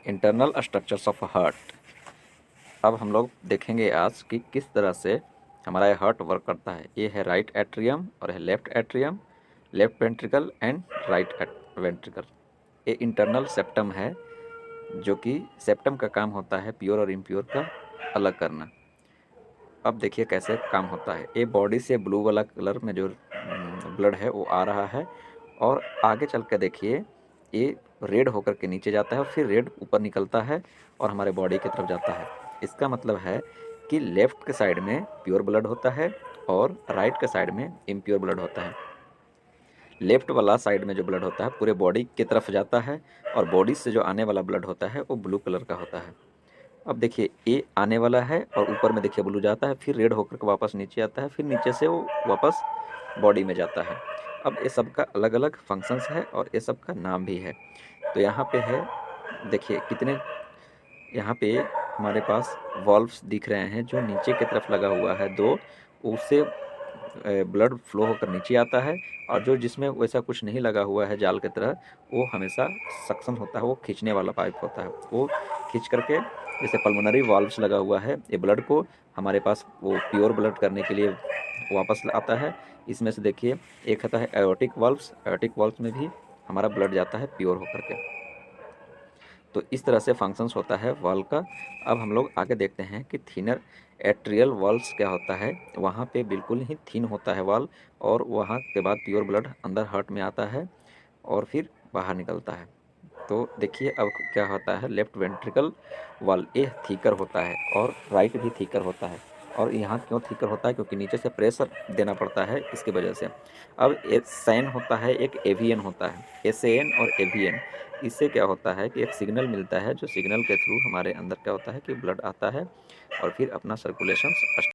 Internal structures of heart. अब हम लोग देखेंगे आज कि किस तरह से हमारा ये हार्ट वर्क करता है। ये है राइट एट्रियम और है left atrium, left ventricle and right ventricle. ये इंटरनल सेप्टम है, जो कि सेप्टम का काम होता है प्योर और इम्प्योर का अलग करना। अब देखिए कैसे काम होता है। ये बॉडी से ब्लू वाला कलर में जो ब्लड है वो आ रहा है, और आगे चल के देखिए ये रेड होकर के नीचे जाता है और फिर रेड ऊपर निकलता है और हमारे बॉडी की तरफ जाता है। इसका मतलब है कि लेफ्ट के साइड में प्योर ब्लड होता है और राइट के साइड में इम्प्योर ब्लड होता है। लेफ्ट वाला साइड में जो ब्लड होता है पूरे बॉडी की तरफ जाता है, और बॉडी से जो आने वाला ब्लड होता है वो ब्लू कलर का होता है। अब देखिए ए आने वाला है और ऊपर में देखिए ब्लू जाता है, फिर रेड होकर के वापस नीचे आता है, फिर नीचे से वो वापस बॉडी में जाता है। अब ये सब का अलग अलग फंक्शंस है और ये सब का नाम भी है। तो यहाँ पे है, देखिए कितने यहाँ पे हमारे पास वॉल्व्स दिख रहे हैं जो नीचे की तरफ लगा हुआ है दो, उससे ब्लड फ्लो होकर नीचे आता है। और जो जिसमें वैसा कुछ नहीं लगा हुआ है जाल की तरह, वो हमेशा सक्शन होता है, वो खींचने वाला पाइप होता है, वो खींच करके जैसे पल्मोनरी वाल्व्स लगा हुआ है, ये ब्लड को हमारे पास वो प्योर ब्लड करने के लिए वापस आता है। इसमें से देखिए एक आता है एओर्टिक वाल्व्स, एओर्टिक वाल्व्स में भी हमारा ब्लड जाता है प्योर होकर के। तो इस तरह से फंक्शंस होता है वॉल्व का। अब हम लोग आगे देखते हैं कि थिनर एट्रियल वॉल्व्स क्या होता है। वहाँ पे बिल्कुल ही थिन होता है वॉल्व, और वहाँ के बाद प्योर ब्लड अंदर हार्ट में आता है और फिर बाहर निकलता है। तो देखिए अब क्या होता है, लेफ्ट वेंट्रिकल वॉल्व ये थीकर होता है और राइट भी थीकर होता है। और यहाँ क्यों थीकर होता है, क्योंकि नीचे से प्रेशर देना पड़ता है, इसकी वजह से। अब एक सैन होता है, एक एवियन होता है, एसएएन और एवियन। इससे क्या होता है कि एक सिग्नल मिलता है, जो सिग्नल के थ्रू हमारे अंदर क्या होता है कि ब्लड आता है और फिर अपना सर्कुलेशन